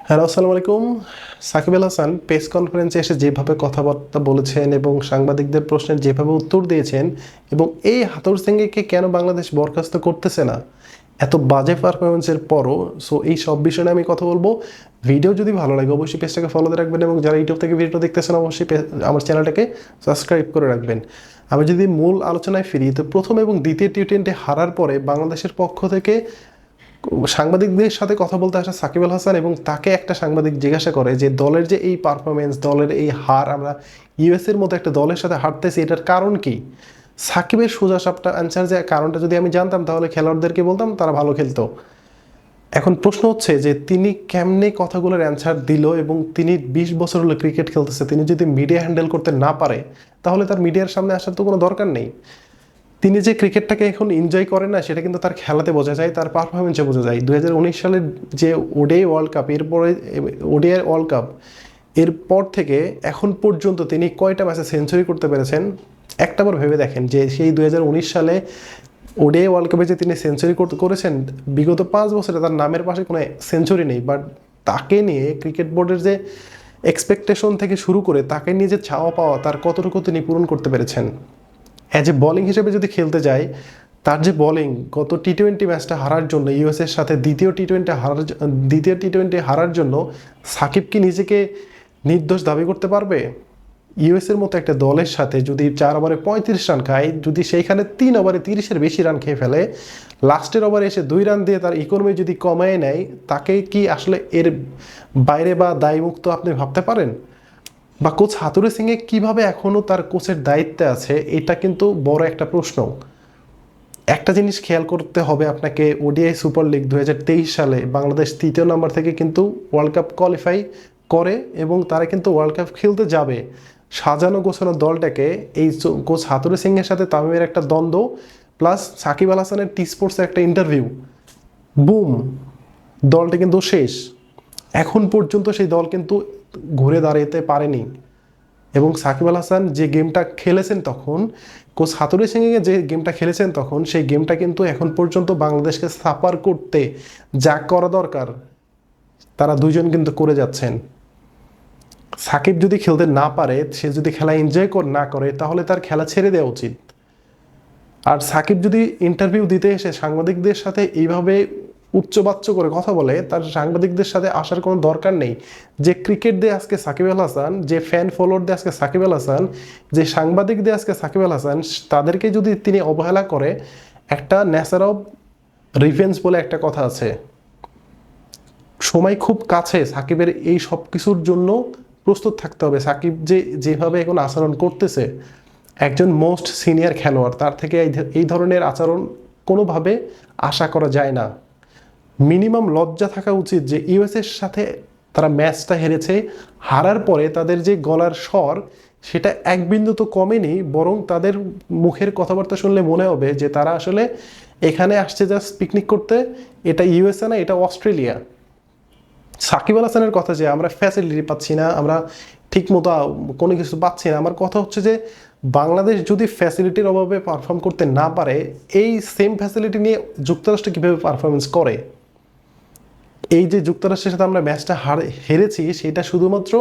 Hello, আসসালামু আলাইকুম। Shakib Al Hasan press কনফারেন্সে এসে যেভাবে কথাবার্তা বলেছেন এবং সাংবাদিকদের প্রশ্নের যেভাবে উত্তর দিয়েছেন এবং এই হাথুর সিংকে কেন বাংলাদেশ বরখাস্ত করতেছে না এত বাজে পারফরমেন্সের পরও, সো এই সব বিষয় নিয়ে আমি কথা বলবো। ভিডিও যদি ভালো লাগে অবশ্যই পেজটাকে ফলোতে রাখবেন এবং যারা ইউটিউব থেকে ভিডিও দেখতেছেন অবশ্যই আমার চ্যানেলটাকে সাবস্ক্রাইব করে রাখবেন। আমি যদি মূল আলোচনায় ফিরি, তো প্রথম এবং দ্বিতীয় টি-20 হারার পরে বাংলাদেশের পক্ষ থেকে সাংবাদিকদের সাথে কথা বলতে আসা সাকিব আল হাসান এবং তাকে একটা সাংবাদিক জিজ্ঞাসা করে যে দলের যে এই পারফরমেন্স, দলের এই হার, আমরা ইউএসের মতো একটা দলের সাথে হারতেছি, এটার কারণ কি? সাকিবের সোজা সাপটা অ্যান্সার, যে কারণটা যদি আমি জানতাম তাহলে খেলোয়াড়দেরকে বলতাম, তারা ভালো খেলতো। এখন প্রশ্ন হচ্ছে যে তিনি কেমনে কথাগুলোর অ্যান্সার দিল, এবং তিনি 20 বছর হলো ক্রিকেট খেলতেছে, তিনি যদি মিডিয়া হ্যান্ডেল করতে না পারে তাহলে তার মিডিয়ার সামনে আসার তো কোনো দরকার নেই। তিনি যে ক্রিকেটটাকে এখন এনজয় করে না সেটা কিন্তু তার খেলাতে বোঝা যায়, তার পারফরমেন্সে বোঝা যায়। 2019 সালের যে ওডিআই ওয়ার্ল্ড কাপ, এরপরে ওডিআই ওয়ার্ল্ড কাপ, এরপর থেকে এখন পর্যন্ত তিনি কয়টা ম্যাচে সেঞ্চুরি করতে পেরেছেন একটাবার ভেবে দেখেন। যে সেই 2019 সালে ওডিআই ওয়ার্ল্ড কাপে যে তিনি সেঞ্চুরি করেছেন, বিগত 5 বছরে তার নামের পাশে কোনো সেঞ্চুরি নেই। বাট তাকে নিয়ে ক্রিকেট বোর্ডের যে এক্সপেকটেশন থেকে শুরু করে তাকে নিয়ে যে চাওয়া পাওয়া, তার কতটুকু তিনি পূরণ করতে পেরেছেন। অ্যাজ এ বোলিং হিসেবে যদি খেলতে যায়, তার যে বোলিং, গত টি-20 ম্যাচটা হারার জন্য, ইউএসের সাথে দ্বিতীয় টি-20 হারার জন্য সাকিব কি নিজেকে নির্দোষ দাবি করতে পারবে? ইউএসের মতো একটা দলের সাথে যদি 4 ওভারে 35 রান খায়, যদি সেইখানে 3 ওভারে 30-এর বেশি রান খেয়ে ফেলে, লাস্টের ওভারে এসে 2 রান দিয়ে তার ইকোনমি যদি কমায় নেয়, তাকে কি আসলে এর বাইরে বা দায়মুক্ত আপনি ভাবতে পারেন? বা কোচ হাথুরু সিংয়ে কিভাবে এখনও তার কোচের দায়িত্বে আছে, এটা কিন্তু বড় একটা প্রশ্ন। একটা জিনিস খেয়াল করতে হবে আপনাকে, ওডিআই সুপার লিগ 2023 সালে বাংলাদেশ 3য় নম্বর থেকে কিন্তু ওয়ার্ল্ড কাপ কোয়ালিফাই করে এবং তারা কিন্তু ওয়ার্ল্ড কাপ খেলতে যাবে। সাজানো গোছানো দলটাকে এই কোচ হাথুরু সিংয়ের সাথে তামিমের একটা দ্বন্দ্ব, প্লাস সাকিব আল হাসানের টি স্পোর্টসের একটা ইন্টারভিউ, বুম, দলটা কিন্তু শেষ। এখন পর্যন্ত সেই দল কিন্তু ঘুরে দাঁড়াতে পারেনি। এবং সাকিব আল হাসান যে গেমটা খেলেছেন তখন, কোচ হাথুরু সিংয়ে যে গেমটা খেলেছেন তখন, সেই গেমটা কিন্তু এখন পর্যন্ত বাংলাদেশকে সাফার করতে যা করা দরকার তারা দুজন কিন্তু করে যাচ্ছেন। সাকিব যদি খেলতে না পারে, সে যদি খেলা এনজয় না করে, তাহলে তার খেলা ছেড়ে দেওয়া উচিত। আর সাকিব যদি ইন্টারভিউ দিতে এসে সাংবাদিকদের সাথে এইভাবে উচ্চবাচ্য করে কথা বলে, তার সাংবাদিকদের সাথে আসার কোনো দরকার নেই। যে ক্রিকেট দিয়ে আজকে সাকিব আল হাসান, যে ফ্যান ফলোয়ার দিয়ে আজকে সাকিব আল হাসান, যে সাংবাদিক দিয়ে আজকে সাকিব আল হাসান, তাদেরকে যদি তিনি অবহেলা করে, একটা নেচার অফ রিভেঞ্জ বলে একটা কথা আছে, সময় খুব কাছে। সাকিবের এই সব কিছুর জন্য প্রস্তুত থাকতে হবে। সাকিব যেভাবে এখন আচরণ করতেছে, একজন মোস্ট সিনিয়র খেলোয়াড়, তার থেকে এই ধরনের আচরণ কোনোভাবে আশা করা যায় না। মিনিমাম লজ্জা থাকা উচিত যে ইউএসের সাথে তারা ম্যাচটা হেরেছে, হারার পরে তাদের যে গলার স্বর, সেটা এক বিন্দু তো কমেনি, বরং তাদের মুখের কথাবার্তা শুনলে মনে হবে যে তারা আসলে এখানে আসছে জাস্ট পিকনিক করতে। এটা ইউএসএ না, এটা অস্ট্রেলিয়া। সাকিব আল হাসানের কথা যে আমরা ফ্যাসিলিটি পাচ্ছি না, আমরা ঠিক মতো কোনো কিছু পাচ্ছি না, আমার কথা হচ্ছে যে বাংলাদেশ যদি ফ্যাসিলিটির অভাবে পারফর্ম করতে না পারে, এই সেম ফ্যাসিলিটি নিয়ে যুক্তরাষ্ট্র কীভাবে পারফরমেন্স করে? এই যে যুক্তরাষ্ট্রের সাথে আমরা ম্যাচটা হেরেছি, সেটা শুধুমাত্র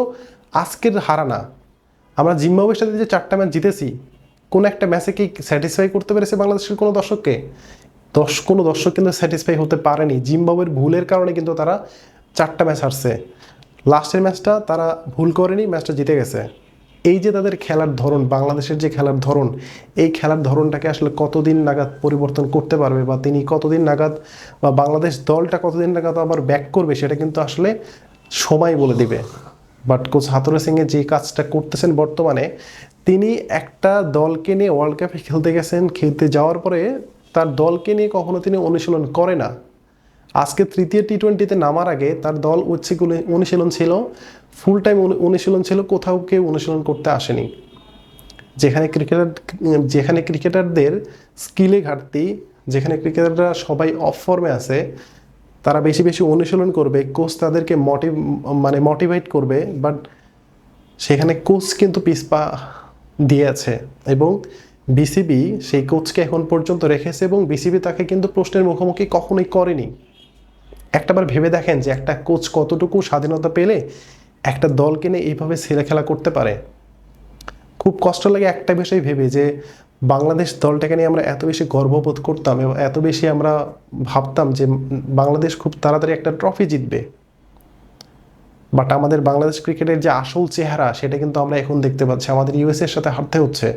আজকের হারা না। আমরা জিম্বাবুয়ের সাথে যে 4টা ম্যাচ জিতেছি, কোনো একটা ম্যাচে কি স্যাটিসফাই করতে পেরেছে বাংলাদেশের কোনো দর্শককে? কোনো দর্শক কিন্তু স্যাটিসফাই হতে পারেনি। জিম্বাবুয়ের ভুলের কারণে কিন্তু তারা 4টা ম্যাচ হারছে। লাস্টের ম্যাচটা তারা ভুল করেনি, ম্যাচটা জিতে গেছে। এই যে তাদের খেলার ধরন, বাংলাদেশের যে খেলার ধরন, এই খেলার ধরনটাকে আসলে কতদিন নাগাদ পরিবর্তন করতে পারবে, বা তিনি কতদিন নাগাদ, বা বাংলাদেশ দলটা কতদিন নাগাদ আবার ব্যাক করবে, সেটা কিন্তু আসলে সময় বলে দিবে। বাট কোচ হাথুরু সিংয়ে যে কাজটা করতেছেন বর্তমানে, তিনি একটা দলকে নিয়ে ওয়ার্ল্ড কাপে খেলতে গেছেন, খেলতে যাওয়ার পরে তার দলকে নিয়ে কখনো তিনি অনুশীলন করে না। আজকে তৃতীয় টি-20-তে নামার আগে তার দল অনুশীলন ছিল, ফুল টাইম অনুশীলন ছিল, কোথাও কেউ অনুশীলন করতে আসেনি। যেখানে ক্রিকেটারদের স্কিলে ঘাটতি, যেখানে ক্রিকেটাররা সবাই অফ ফর্মে আছে, তারা বেশি বেশি অনুশীলন করবে, কোচ তাদেরকে মোটিভেট করবে, বাট সেখানে কোচ কিন্তু পিছপা দিয়ে আছে। এবং বিসিবি সেই কোচকে এখন পর্যন্ত রেখেছে, এবং বিসিবি তাকে কিন্তু প্রশ্নের মুখোমুখি কখনোই করেনি। একটাবার ভেবে দেখেন যে একটা কোচ কতটুকু স্বাধীনতা পেলে একটা দলকে নিয়ে এইভাবে ছেলে খেলা করতে পারে। খুব কষ্ট লাগে একটা বিষয় ভেবে যে বাংলাদেশ দলটাকে নিয়ে আমরা এত বেশি গর্ববোধ করতাম এবং এত বেশি আমরা ভাবতাম যে বাংলাদেশ খুব তাড়াতাড়ি একটা ট্রফি জিতবে। বাট আমাদের বাংলাদেশ ক্রিকেটের যে আসল চেহারা সেটা কিন্তু আমরা এখন দেখতে পাচ্ছি, আমাদের ইউএসএর সাথে হারতে হচ্ছে।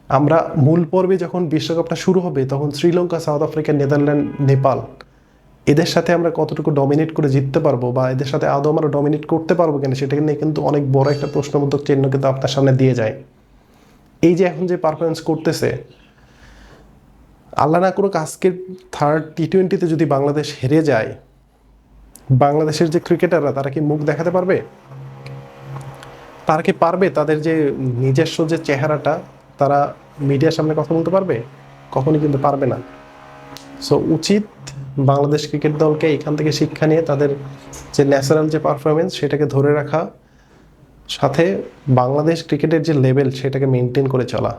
আমরা মূল পর্বে যখন বিশ্বকাপটা শুরু হবে তখন Sri Lanka, south Africa, Netherland, Nepal এদের সাথে আমরা কতটুকু ডমিনেট করে জিততে পারবো বা এদের সাথে আদৌ আমরা ডমিনেট করতে পারবো কিনা সেটা নিয়ে কিন্তু অনেক বড় একটা প্রশ্নবোধক চিহ্ন কিন্তু আপনার সামনে দিয়ে যায়। এই যে এখন যে পারফরমেন্স করতেছে, আল্লাহ না করুক আজকের থার্ড টি-20-তে যদি বাংলাদেশ হেরে যায়, বাংলাদেশের যে ক্রিকেটাররা তারা কি মুখ দেখাতে পারবে? তারা কি পারবে তাদের যে নিজস্ব যে চেহারাটা তারা মিডিয়ার সামনে কথা বলতে পারবে? কখনই কিন্তু পারবে না। সো উচিত বাংলাদেশ ক্রিকেট দলকে এখান থেকে শিক্ষা নিয়ে তাদের যে ন্যাচারাল যে পারফরমেন্স সেটাকে ধরে রাখা, সাথে বাংলাদেশ ক্রিকেটের যে লেভেল সেটাকে মেনটেন করে চলা।